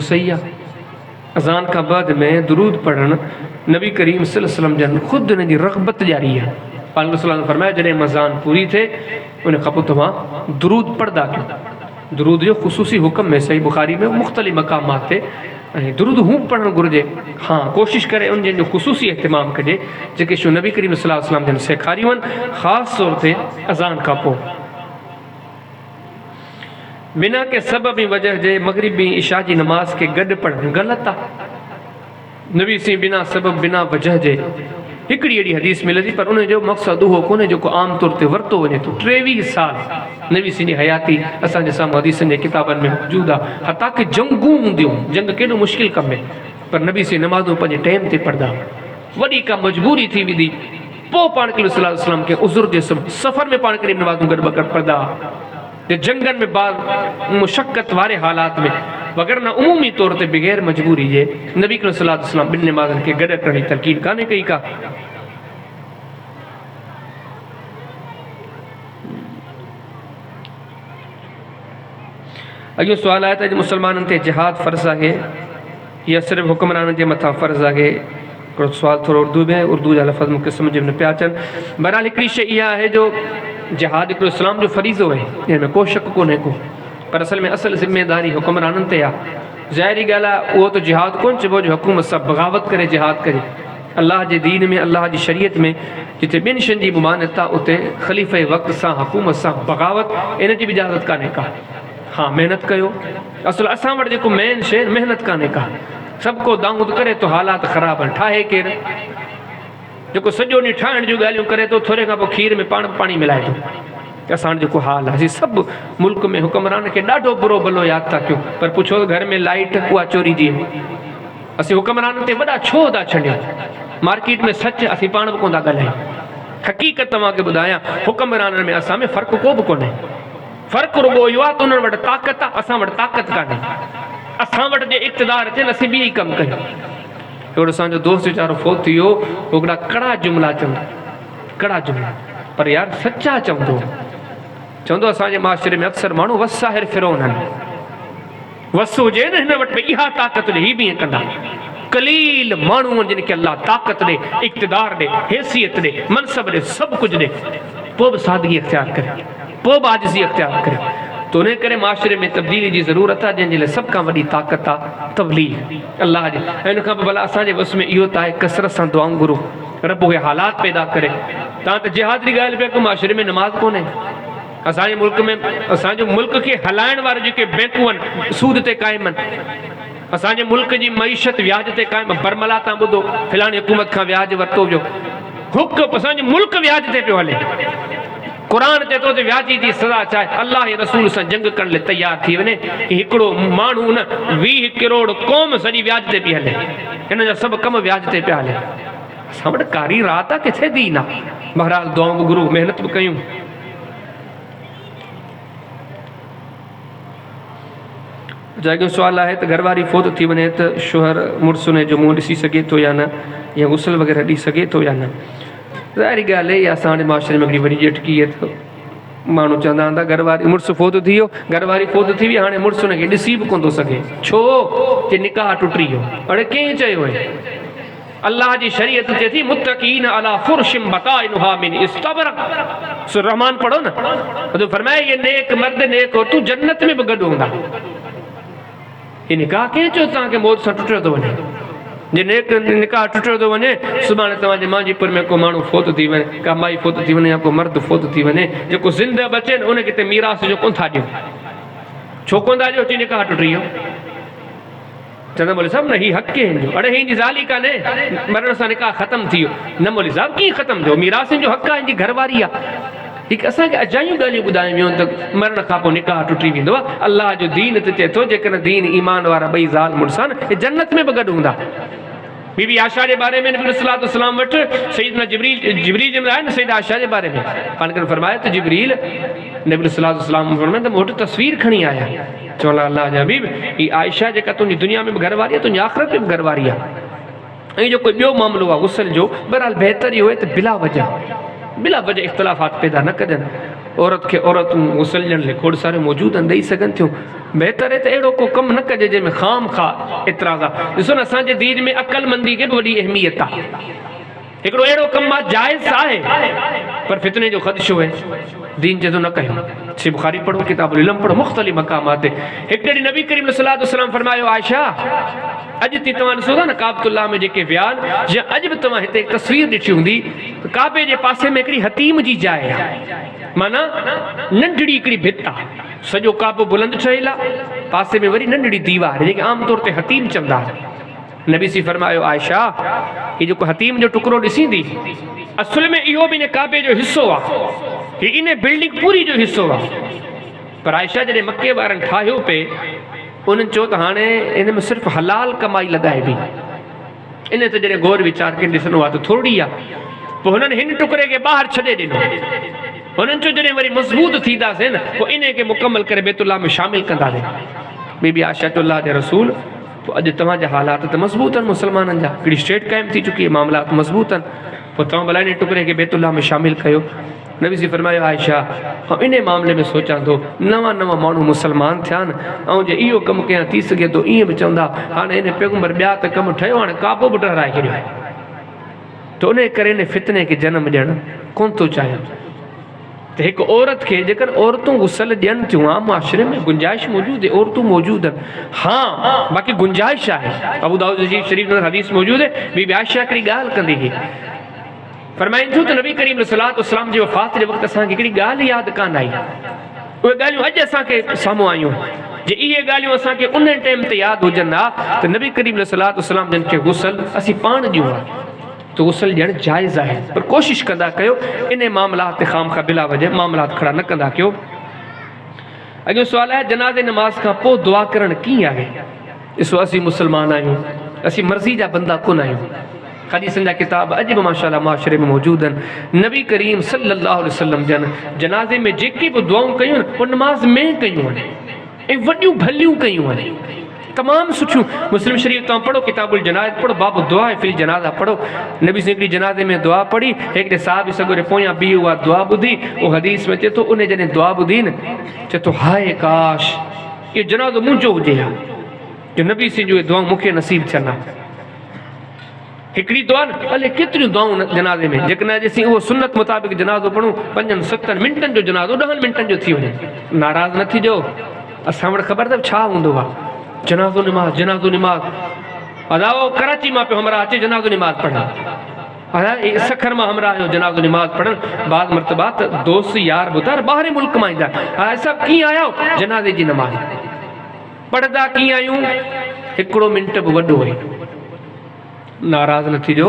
सही आहे। अज़ान का बाद में दुरूद पढ़न नबी करीम सल्लल्लाहु अलैहि वसल्लम जन खुद इन जी रग़बत जारी है। पाक सल्लल्लाहु फरमाया जॾहिं अज़ान पूरी थे उन खां पोइ तव्हां दुरूद पढ़दा कयो। दुरूद जो ख़ुसूसी हुक्म में सही बुखारी में मुख़्तलिफ़ मक़ामात ते दुरूद हूँ पढ़णु घुरिजे। हाँ, कोशिश करे उन जो ख़ुसूसी अहतमाम कजे जेके शो नबी करीम सल्लल्लाहु अलैहि वसल्लम जन सेखारियूं आहिनि, ख़ासि तौर ते अज़ान खां पोइ। बिना के सबब वजह जे मगरिबी इशा जी नमाज के गॾु पढ़णु ग़लति आहे। नबी सी बिना सबब बिना वजह जे हिकिड़ी अहिड़ी हदीस मिले थी, पर उन जो मक़सदु उहो कोन्हे जेको आम तौर ते वरितो वञे थो। 23 साल नबी सी जी हयाती असांजे साम्हूं हदीसनि जे किताबनि में मौजूदु आहे। हता कि जंगूं हूंदियूं, जंग केॾो मुश्किल कमु आहे, पर नबी सी नमाज़ूं पंहिंजे टाइम ते पढ़ंदा। वॾी का मजबूरी थी वेंदी पोइ पाण करीम सल्लल्लाहु अलैहि वसल्लम खे उज़ुर जे सफ़र में पाण करीम नमाज़ूं गॾु पढ़ंदा। जंगन में बाद मुशक्क़त वारे हालात में, वगैरह न उमूमी तौर ते बग़ैर मजबूरी जे नबी करीम सल्लल्लाहु अलैहि वसल्लम ॿिनि नमाज़नि खे गॾु करण जी तलक़ीन कान्हे कई का। अॻियो सुवाल आहे त मुसलमाननि ते जिहाद फ़र्ज़ आहे या सिर्फ़ु हुक्मराननि जे मथां फ़र्ज़ आहे। हिकिड़ो सुवाल थोरो उर्दू में, उर्दू जा लफ़्ज़ मूंखे सम्झ में न पिया अचनि। बहरहाल हिकिड़ी शइ इहा आहे जो जिहाद हिकिड़ो इस्लाम जो फ़रीज़ो आहे, हिन में को शक कोन्हे को, पर असल ज़िम्मेदारी हुक्मराननि ते आहे। ज़ाहिरी ॻाल्हि आहे उहो त जिहाद कोन चइबो जो हुकूमत सां बग़ावत करे जिहाद करे। अल्लाह जे दीन में, अल्लाह जी शरीयत में जिते ॿिनि शयुनि जी मुमानत आहे उते ख़लीफ़े वक़्त सां हुकूमत सां बग़ावत इन जी बि इजाज़त कान्हे का। हाँ, महिनत कयो, असल असां वटि जेको मेन शइ महिनत कान्हे का। सभु को दाऊद करे तो हालात ख़राब आहिनि, ठाहे केरु जेको सॼो ॾींहुं ठाहिण जूं ॻाल्हियूं करे थो, थोरे खां पोइ खीर में पाणी मिलाए थो। असांजो जेको हाल आहे, असीं सभु मुल्क में हुक्मरान खे ॾाढो बुरो भलो यादि था कयूं, पर पुछो घर में लाइट उहा चोरी जी। असीं हुक्मरान ते वॾा छो था छॾियूं? मार्केट में सच असीं पाण बि कोन था ॻाल्हायूं। हक़ीक़त तव्हांखे ॿुधायां, हुक्मराननि में असां में फ़र्क़ु को बि कोन्हे। फ़र्क़ु रुॻो इहो आहे त उन्हनि वटि ताक़त आहे, असां वटि ताक़त कान्हे। असां वटि जे इक़्तिदार अचनि असीं ॿी कमु कयूं। हिकिड़ो असांजो दोस्त वीचारो फोत थी वियो, हिकिड़ा कड़ा जुमिला चवंदो, कड़ा जुमिला, पर यार सचा चवंदो असांजे माशरे में अक्सर माण्हू वस आहे फिरोन आहिनि। वस हुजे न हिन वटि इहा ताक़त ॾे, हीअ बि ईअं कंदा। कलील माण्हू आहिनि जिन खे अल्लाह ताक़त ॾे, इक़्तिदार ॾे, हैसियत ॾे, मनसब ॾे, सभु कुझु ॾे, पोइ बि सादगी अख़्तियार करे, पोइ बि आजिज़ी अख़्तियार करे। त उन करे माशरे में तब्दीली जी ज़रूरत आहे, जंहिंजे लाइ सभु खां वॾी ताक़त आहे तब्लीग अल्लाह जी। ऐं उन खां पोइ भला असांजे वस में इहो त आहे कसरत सां दुआऊं घुरो, रब उहे हालात पैदा करे। तव्हां त जिहाद जी ॻाल्हि पिया कयो, माशरे में नमाज़ कोन्हे। असांजे मुल्क में, असांजो मुल्क खे हलाइण वारे जेके बैंकूं आहिनि सूद ते क़ाइम आहिनि। असांजे मुल्क जी मईशत व्याज ते क़ाइम। बरमला तव्हां ॿुधो फिलाणी हुकूमत खां व्याज वरितो वियो, हुकम असांजो मुल्क व्याज ते पियो हले। क़ुरान चए थो त व्याजी जी सज़ा चाहे अल्लाह जे रसूल सां जंग करण लाइ तयारु थी वञे। हिकिड़ो माण्हू न 20 करोड़ क़ौम सॼी व्याज ते पई हले, हिन जा सभु कम व्याज ते पिया हले। असां वटि कारी रात आहे, किथे दीन आहे। बहरहाल दुआऊं बि घुरूं, महिनत बि कयूं। जाॻियो सुवाल आहे त घरवारी फोत थी वञे त शोहर मुड़ुस उन जो मुंहुं ॾिसी सघे थो या न, या गुसल वग़ैरह ॾेई सघे थो या न। ज़ाहिरी ॻाल्हि आहे, इहा असांजे माशरे में हिकिड़ी वॾी ॼटकी आहे। त माण्हू चवंदा आहिनि त घरवारी मुड़ुसु फोत थी वियो, घरवारी फोत थी वई, हाणे मुड़ुसु हुनखे ॾिसी बि कोन थो सघे। छो? जे निकाह टुटी वियो। हाणे कंहिं चयो आहे? अल्लाह जी शरीयत चए थी मुत्तक़ीन अला फुरशिम बताइनुहा मिन इस्तबरक। सूरह रहमान पढ़ो न, तो फरमाया ये नेक मर्द नेक हो तू जन्नत में बि गॾु हूंदा। ये निकाह कंहिं चयो तव्हांखे मौत सां टुटियो थो वञे? जे नेक निकाह टुटियो थो वञे, सुभाणे तव्हांजे मांजीपुर में को माण्हू फोत थी वञे, का माई फोत थी वञे, या को मर्द फोत थी वञे, जेको ज़िंदह बचे न उनखे त मीरास जो कोन था ॾियो। छो कोन था ॾियो? अची निकाह टुटी वियो। चवंदा बोले साहब न ही हक़ के हिन जो, अड़े हिन जी ज़ाली कान्हे, मरण सां निकाह ख़तम थी वियो। न बोले साहब कीअं ख़तम थियो? मीरासनि जो हक़ आहे, हिन जी घरवारी आहे। हिकु असांखे अजायूं ॻाल्हियूं ॿुधायूं वियूं त मरण खां पोइ निकाह टुटी वेंदो आहे। अल्लाह जो दीन त चए थो जेकॾहिं दीन ईमान वारा ॿई ज़ाल मुड़ुस आहिनि, हे जन्नत में बि गॾु हूंदा। बीबी आशा जे बारे में नबी सल्लल्लाहु अलैहि वसल्लम वटि सैयदना जिब्रील जे आहे न, सैयदा आशा जे बारे में पाण खे फरमाया त जिब्रील नबी सल्लल्लाहु अलैहि वसल्लम फरमाया त मूं वटि तस्वीर खणी आया। चवण अल्लाह जा हबीब, ही आयशा जेका तुंहिंजी दुनिया में बि घरवारी आहे, तुंहिंजी आख़िरत में बि घरवारी आहे। ऐं जो कोई ॿियो मामिलो आहे गुसल जो, बहरहाल बहितर इहो आहे त बिला वजह बिला वजह इख्तलाफात पैदा न कजन। औरत के औरत गुसल ॾियण लाइ खोड़ सारे मौजूद आहिनि, ॾेई सघनि थियूं। बहितर है त अहिड़ो को कमु न कजे जंहिंमें ख़ाम खा एतिराज़ आहे। ॾिसो न असांजे दीन में अक़लमंदी खे बि वॾी अहमियत आहे। हिकिड़ो अहिड़ो कमु आहे जाइज़ आहे पर फितने जो ख़दशो आहे, दीन चए थो न कयो। सही बुखारी पढ़ो, किताबुल इल्म पढ़ो, मुख़्तलिफ़ मक़ामात ते। हिकु ॾींहुं नबी करीम सल्लल्लाहु अलैहि वसल्लम फरमायो, आयशा अॼु ती तव्हां ॾिसो था न काबतुल्लाह में जेके विया आहिनि, या अॼु बि तव्हां हिते हिकु तस्वीर ॾिठी हूंदी, काबे जे पासे में हिकिड़ी हतीम जी जाइ आहे, माना नंढड़ी हिकिड़ी भित आहे, सॼो काबो बुलंद ठहियल आहे, पासे में वरी नंढड़ी दीवार जेके आमतौर ते हतीम चवंदा आहिनि। नबी सी फरमायो, आयशा ये जेको हतीम जो टुकड़ो ॾिसींदी, असुल में इहो बि इन काबे जो हिसो आहे, हीउ इन बिल्डिंग पूरी जो हिसो आहे। पर आयशा जॾहिं मके वारनि ठाहियो पे, उन्हनि चयो त हाणे इन में सिर्फ़ु हलाल कमाई लॻाइबी। इन ते जॾहिं गौर वीचार खे ॾिसणो आहे त थोरी आहे। पोइ हुननि हिन टुकड़े खे ॿाहिरि छॾे ॾिनो। हुननि चयो जॾहिं वरी मज़बूत थींदासीं न, पोइ इन खे मुकमल करे बैतुल्लाह में शामिल कंदासीं। बीबी आयशा चयो, अल्लाह जे रसूल, पोइ अॼु तव्हांजा हालात त मज़बूत आहिनि, मुस्लमाननि जा हिकिड़ी स्टेट क़ाइमु थी चुकी आहे, मामलात मज़बूत आहिनि, पोइ तव्हां भला इन टुकड़े खे बैतुल्लाह में शामिल कयो। नबी सी फरमायो, आयशा इन मामले में सोचां थो, नवां नवां माण्हू मुस्लमान थिया आहिनि, ऐं जे इहो कमु कयां थी सघे थो ईअं बि चवंदा हाणे इन पैगंबर ॿिया त कमु ठहियो, हाणे काबो बि ठहिराए छॾियो आहे। त उन करे इन फितने खे जनम ॾियणु कोन थो चाहियां। त हिकु औरत खे जेकर औरतूं गुसल ॾियनि थियूं, आम मुआशरे में गुंजाइश मौजूदु आहे, औरतूं मौजूदु आहिनि, हाँ बाक़ी गुंजाइश आहे। अबू दाऊद शरीफ़ में हदीस मौजूदु है, बीबी आयशा हिकिड़ी ॻाल्हि कंदी हुई, फरमाइनि थियूं त नबी करीम सल्लल्लाहु अलैहि वसल्लम जी वफ़ात जे वक़्तु असांखे हिकिड़ी ॻाल्हि यादि कान आई। उहे ॻाल्हियूं अॼु असांखे साम्हूं आयूं। जे इहे ॻाल्हियूं असांखे उन टाइम ते यादि हुजनि हा त नबी करीम सल्लल्लाहु अलैहि वसल्लम जिन खे गुसल असीं पाण ॾियूं आहे, त गुसल ॾियणु जाइज़ आहे, पर कोशिशि कंदा कयो इन मामलात ते ख़ाम खां बिला वजह मामलात खड़ा न कंदा कयो। अॻियो सुवाल आहे, जनाज़े नमाज़ खां पोइ दुआ करणु कीअं आहे? ॾिसो असीं मुस्लमान आहियूं, असीं मर्ज़ी जा बंदा कोन आहियूं। हदीसनि जा किताब अॼु बि माशाअल्लाह मुआशरे में मौजूदु आहिनि। नबी करीम सल्लल्लाहु अलैहि वसल्लम जन जनाज़े में जेके बि दुआऊं कयूं आहिनि, उहो नमाज़ में कयूं आहिनि ऐं वॾियूं भलियूं कयूं आहिनि, तमामु सुठियूं। मुस्लिम शरीफ़ तव्हां पढ़ो, किताबुल जनाज़ पढ़ो, बाबु दुआ फिल जनाज़ा पढ़ो। नबी से हिकिड़ी जनाज़े में दुआ पढ़ी, हिकिड़े साहिब सॻोरे पोयां बीह उहा दुआ ॿुधी, उहो हदीस में चए थो, उन जॾहिं दुआ ॿुधी न, चए थो हाय काश इहो जनाज़ो मुंहिंजो हुजे हा, जो नबी सिंह जो दुआऊं मूंखे नसीब थियनि हा। हिकिड़ी दुआ न, भले केतिरियूं दुआऊं जनाज़े में, जेकॾहिं अॼु उहो सुन्नत मुताबिक़ जनाज़ो पढ़ूं 5-7 मिंटनि जो जनाज़ो 10 मिंटनि जो थी वञे, नाराज़ न थीजो। असां वटि ख़बर अथव छा हूंदो आहे, जनाज़ो निमाज़, जनाज़ो निमाज़। अदा वो कराची मां पे हमरा अचे जनाज़ो निमाज़ पढ़ा, अदा सखर मां हमरा आयो जनाज़ो निमाज़ पढ़न। बाद मरतबा त दोस्त यार बुतार ॿाहिरि मुल्क मां ईंदा, हा सभु कीअं आया जनाज़े जी नमाज़ पढ़ंदा कीअं आहियूं, हिकिड़ो मिंट बि वॾो आहे। नाराज़ न थीजो,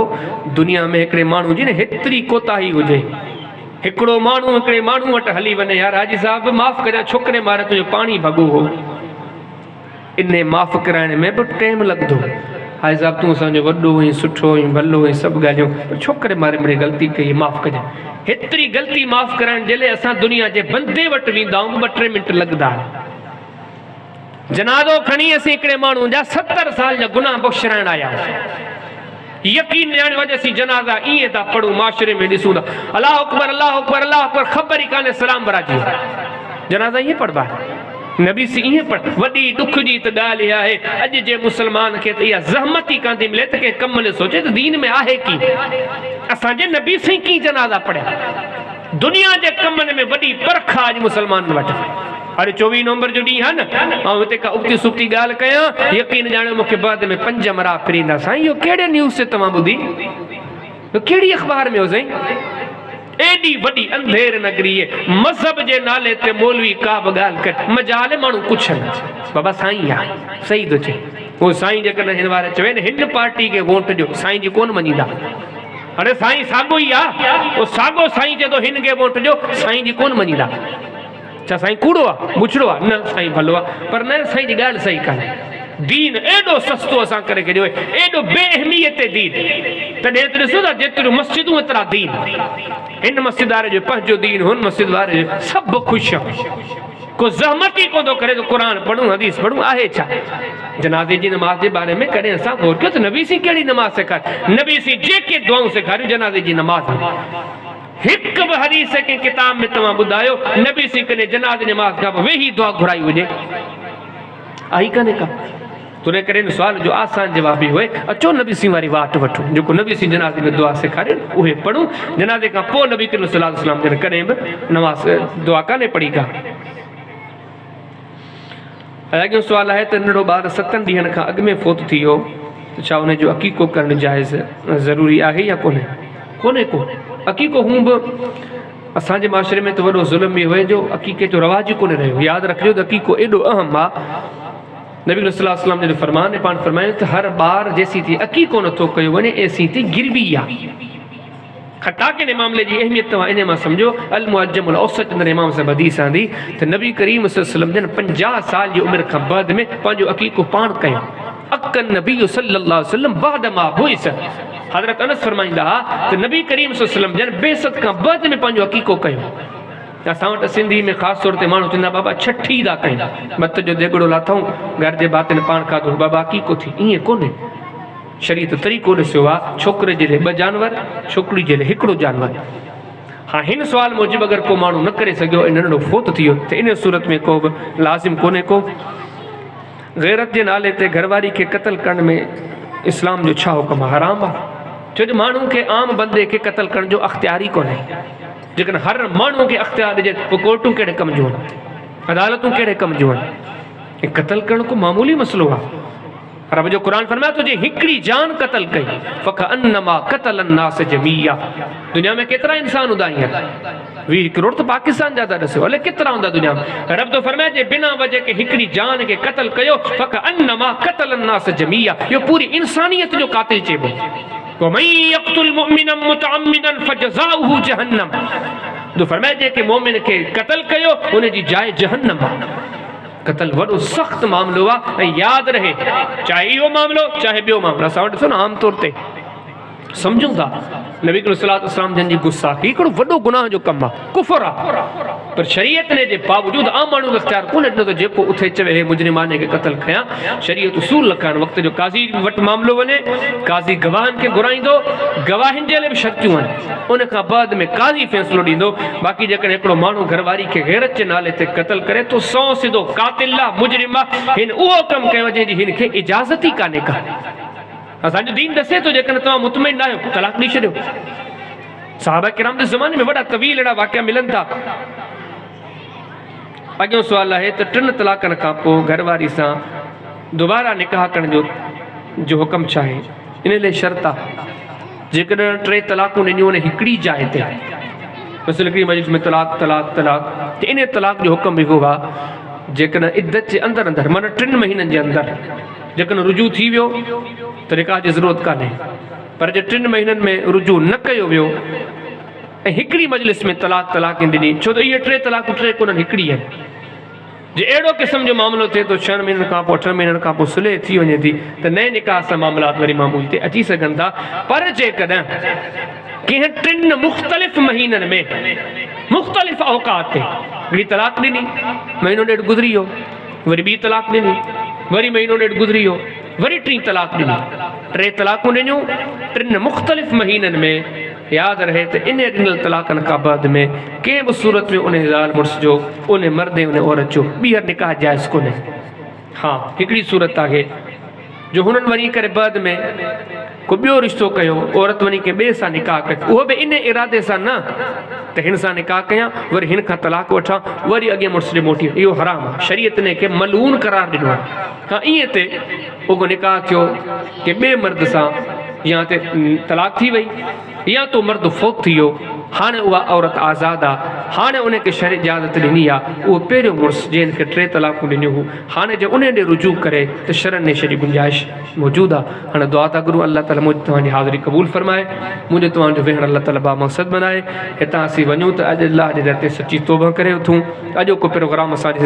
दुनिया में हिकिड़े माण्हू जी न हेतिरी कोताही हुजे, हिकिड़ो माण्हू हिकिड़े माण्हू वटि हली वञे, यार हाजी साहब माफ़ करियां, छोकिरे मारे तुंहिंजो पाणी भॻो हो, इन माफ़ कराइण में बि टाइम लॻंदो। हाजी साहब तूं असांजो वॾो हुई, सुठो हुई, भलो हुई, सभु ॻाल्हियूं, पर छोकिरे मारे मिड़े ग़लती कई, माफ़ कजांइ। हेतिरी ग़लती माफ़ कराइण जे लाइ असां दुनिया जे बंदे वटि वेंदा आहियूं, 2-3 मिंट लॻंदा। जनाज़ो खणी असीं हिकिड़े माण्हू जा 70 साल जा गुनाह बख़्शराइण आया, यकीन ॼाणे वजह असीं जनाज़ा ईअं था पढ़ूं, माशरे में ॾिसूं था अल्लाह अकबर अल्लाह अकबर अल्लाह अकबर, ख़बर ई कान्हे सलाम भराजी। जनाज़ा ईअं पढ़बा, नबी सी ईअं पढ़। वॾी दुख जी त ॻाल्हि इहा आहे, अॼु जे मुस्लमान खे त इहा ज़हमत ई कान थी मिले त कंहिं कम में सोचे त दीन में आहे की असांजे नबी सी कीअं जनाज़ा पढ़िया। दुनिया जे कमनि में वॾी परख आहे अॼु मुस्लमाननि वटि। अरे 24 नवंबर जो ॾींहुं आहे न, ऐं हिते का उक्ती सुक्ती ॻाल्हि कयां, यकीन ॼाणे मूंखे बाद में 5 मरा फिरींदा। साईं इहो कहिड़े न्यूज़ से तव्हां ॿुधी, कहिड़ी अख़बार में हो साईं? एॾी वॾी अंधेर नगरी मज़हब जे नाले ते मौलवी का बि ॻाल्हि कर, मजाल माण्हू कुझु न, बाबा साईं आहे सही थो चए। उहो साईं जेकॾहिं हिन वारे चवे न हिन पार्टी खे वोट ॾियो, साईं जी कोन मञींदा। अरे साईं साॻो ई आहे, उहो साॻो साईं चए थो हिन खे वोट ॾियो, साईं जी कोन मञींदा। छा साईं कूड़ो आहे, बुछड़ो आहे? न साईं भलो आहे, पर न साईं जी ॻाल्हि सही कान्हे। दीन एॾो सस्तो असां करे छॾियो आहे, एॾो बेअहमियत दीन। तॾहिं त ॾिसो था जेतिरियूं मस्जिदूं एतिरा दीन, हिन मस्जिद वारे जो पंहिंजो दीन, हुन मस्जिद वारे जो, सभु ख़ुशि आहे, को ज़हमत ई कोन थो करे त क़ुर पढ़ूं हदीस पढ़ूं। आहे छा? जनाज़े जी नमाज़ जे बारे में कॾहिं असां गौर कयो त नबी सी कहिड़ी नमाज़ सेखारे, नबी सी जेके दुआऊं सेखारियूं जनाज़े जी नमाज़ में, हिक भी हदीस के किताब में तव्हां ॿुधायो नबी सी कने जनाज़े नमाज़ खां पोइ वेही दुआ घुराई हुजे? आई कने का तुने करे सवाल जो आसान जवाब भी हुए अचो नबी सी वारी वाट वठो जो नबी सी जनाज़े में दुआ सेखारे उहे पढ़ूं। जनाज़े खां पोइ नबी करीम सल्लल्लाहु अलैहि वसल्लम जन कॾहिं बि नमाज़ दुआ कान्हे पढ़ी का। अॻियों सुवाल आहे त नंढो ॿार 7 ॾींहंनि खां अॻु में फोत थी वियो त छा हुन जो अक़ीक़ो करणु जाइज़ ज़रूरी आहे या कोन्हे? कोन्हे को अक़ीक़ो हूं बि असांजे माशरे में त वॾो ज़ुल्म बि हुए जो अक़ीक़े जो रवाज ई कोन्हे रहियो। यादि रखिजो त अक़ीक़ो एॾो अहम आहे। नबी सल्लल्लाहु अलैहि वसल्लम जो फरमान पाण फरमायो त हर ॿार जेसीं थी अक़ीक़ो नथो कयो वञे एसीं थी गिरवी आहे। खटाके जे मामले जी अहमियत तव्हां इन मां सम्झो अल मुअज्जमुल औसत अंदरि इमाम साहिब हदीस आंदी त नबी करीम सल्लल्लाहु अलैहि वसल्लम जन 50 साल जी उमिरि खां बाद में पंहिंजो अक़ीक़ो पाण कयो। अकन नबी सल्लल्लाहु अलैहि वसल्लम बाद मा बुइस हज़रत अनस फरमाईंदा त नबी करीम सल्लल्लाहु अलैहि वसल्लम जन बेसत खां बाद में पंहिंजो अक़ीक़ो कयो। असां वटि सिंधी में ख़ासि तौर ते माण्हू चवंदा बाबा छठी था कयूं मत जो देगड़ो लाथऊं घर जे भातिन पाण खाधो बाबा अक़ीक़ो थी। ईअं कोन्हे। शरीयत तरीक़ो ॾिसियो आहे छोकिरे जे लाइ 2 जानवर छोकिरी जे लाइ हिकिड़ो जानवर। हाँ हिन सुवाल मूजिबि अगरि को माण्हू न करे सघियो ऐं नंढो फोत थी वियो त इन सूरत में को बि लाज़िम कोन्हे को। ग़ैरत जे नाले ते घरवारी खे क़त्ल करण में इस्लाम जो छा हुकुम आहे? हराम आहे। छो जो माण्हू खे आम बंदे खे क़त्ल करण जो अख़्तियार ई कोन्हे। जेकॾहिं हर माण्हू खे अख़्तियार ॾिजे पोइ कोर्टूं कहिड़े कम जूं आहिनि अदालतूं कहिड़े कम जूं आहिनि? क़त्ल करण को मामूली मसलो आहे। रब जो कुरान फरमाए तुझे हिकड़ी जान कत्ल कई फकअन्नमा क़तल अन्नास जमीया। दुनिया में केतिरा इंसान हूंदा आहिनि 20 करोड़ तो पाकिस्तान ज्यादा ॾिसो हले केतिरा हूंदा दुनिया में। रब तो फरमाए जे बिना वजह के हिकड़ी जान के कत्ल कयो फकअन्नमा क़तल अन्नास जमीया। यो पूरी इंसानियत जो कातिल चइबो। वमन यक़तुल मुमिनन मुतअम्मिदन फजज़ाउहु जहन्नम। तो फरमाए जे के मोमिन के कत्ल कयो उन जी जाइ जहन्नम आहे। कत्ल वॾो सख़्त मामलो आहे ऐं यादि रहे चाहे इहो मामलो चाहे ॿियो मामलो। असां वटि ॾिसो न आम तौर ते सम्झूं था नबी सल्लल्लाहु अलैहि वसल्लम जन जी गुस्साखी हिकिड़ो वॾो गुनाह जो कमु आहे कुफ़र आहे। पर शरीयत ने जे बावजूद आम माण्हू इख्तियार कोन्हे ॾिनो त जेको उथे चवे हे मुजरिमाने खे क़त्ल कयां। शरीयत उसूल लखाइण वक़्त जो काज़ी वटि मामलो वञे काज़ी गवाहनि खे घुराईंदो गवाहिनि जे लाइ बि शर्तियूं आहिनि उन खां बाद में काज़ी फ़ैसिलो ॾींदो। बाक़ी जेकॾहिं हिकिड़ो माण्हू घरवारी खे गैरत जे नाले ते क़त्ल करे तो सौ सिधो कातिल आहे मुजरिम आहे। हिन उहो कमु कयो जंहिंजी हिन खे इजाज़त ई कान्हे का। असांजो दीन दसे तो जेकॾहिं तव्हां मुतमइन न आहियो तलाक ॾेई छॾियो। साहबा किराम जे ज़माने में वॾा तवील अहिड़ा वाक़िया मिलनि था। अॻियों सुवाल आहे त 3 तलाकनि खां पोइ घरवारी सां दोबारा निकाह करण जो हुकुम छा आहे? इन लाइ शर्त आहे जेकॾहिं 3 तलाकूं ॾिनियूं आहिनि हिकिड़ी जाइ ते मसइल हिकिड़ी मजलिस में तलाक तलाक तलाक त इन तलाक जो हुकुम इहो आहे जेकॾहिं इद्दत जे अंदरि अंदरि माना 3 महीननि जे अंदरि जेकॾहिं रुजू थी वियो त निकाह जी ज़रूरत कान्हे। पर जे 3 महीननि में रुजू न कयो वियो ऐं हिकिड़ी मजलिस में तलाक तलाक ॾिनी छो त इहे 3 तलाकूं 3 कोन्हनि हिकिड़ी आहिनि। जे अहिड़ो क़िस्म जो मामिलो थिए तो 6 महीननि खां पोइ 8 महीननि खां पोइ सुलह थी वञे थी त नए निकाह सां मामलात वरी मामूल ते अची सघनि था। पर जेकॾहिं कंहिं 3 मुख़्तलिफ़ महीननि में मुख़्तलिफ़ औक़ात ते हिकिड़ी तलाक ॾिनी महीनो ॾेढ गुज़री वियो वरी ॿी तलाक ॾिनी वरी महीनो ॾेढ गुज़री वियो वरी 3 तलाक ॾिनी 3 तलाकूं ॾिनियूं 3 मुख़्तलिफ़ महीननि में। यादि रहे त इन ॾिनल तलाकनि खां बाद में कंहिं बि सूरत में उन ज़ाल मुड़ुस जो उन मर्द ऐं उन औरत जो ॿीहर निकाह जाइज़ कोन्हे। हाँ हिकिड़ी सूरत आहे जो हुननि वञी करे बाद में को ॿियो रिश्तो कयो औरत वञी करे ॿिए सां निकाह कयो उहो बि इन इरादे सां न त हिन सां निकाह कयां वरी हिन खां तलाक वठां वरी अॻे मुड़ुस ॾे मोटी इहो हराम आहे। शरीयत ने खे मलून करार ॾिनो आहे। हाँ ईअं ते उहो निकाह थियो कि ॿिए मर्द सां या ते तलाक थी वई या तो मर्द फोत थी वियो हाणे उहा औरत आज़ाद आहे। हाणे उनखे शरीय इजाज़त ॾिनी आहे उहो पहिरियों मुड़ुस जंहिंखे 3 तलाकूं ॾिनियूं हुयूं हाणे जे उन ॾे रुजू करे त शरन ने शरी गुंजाइश मौजूदु आहे। हाणे दुआ था गुरू अल्लाह ताला मुंहिंजी तव्हांजी हाज़िरी क़बूल फरमाए मुंहिंजो तव्हांजो वेहण अल्लाह ताला बा मक़सद बनाए। हितां असीं वञूं त अॼु अल्लाह जे दर ते सची तौबा करे उथूं। अॼोको प्रोग्राम असांजी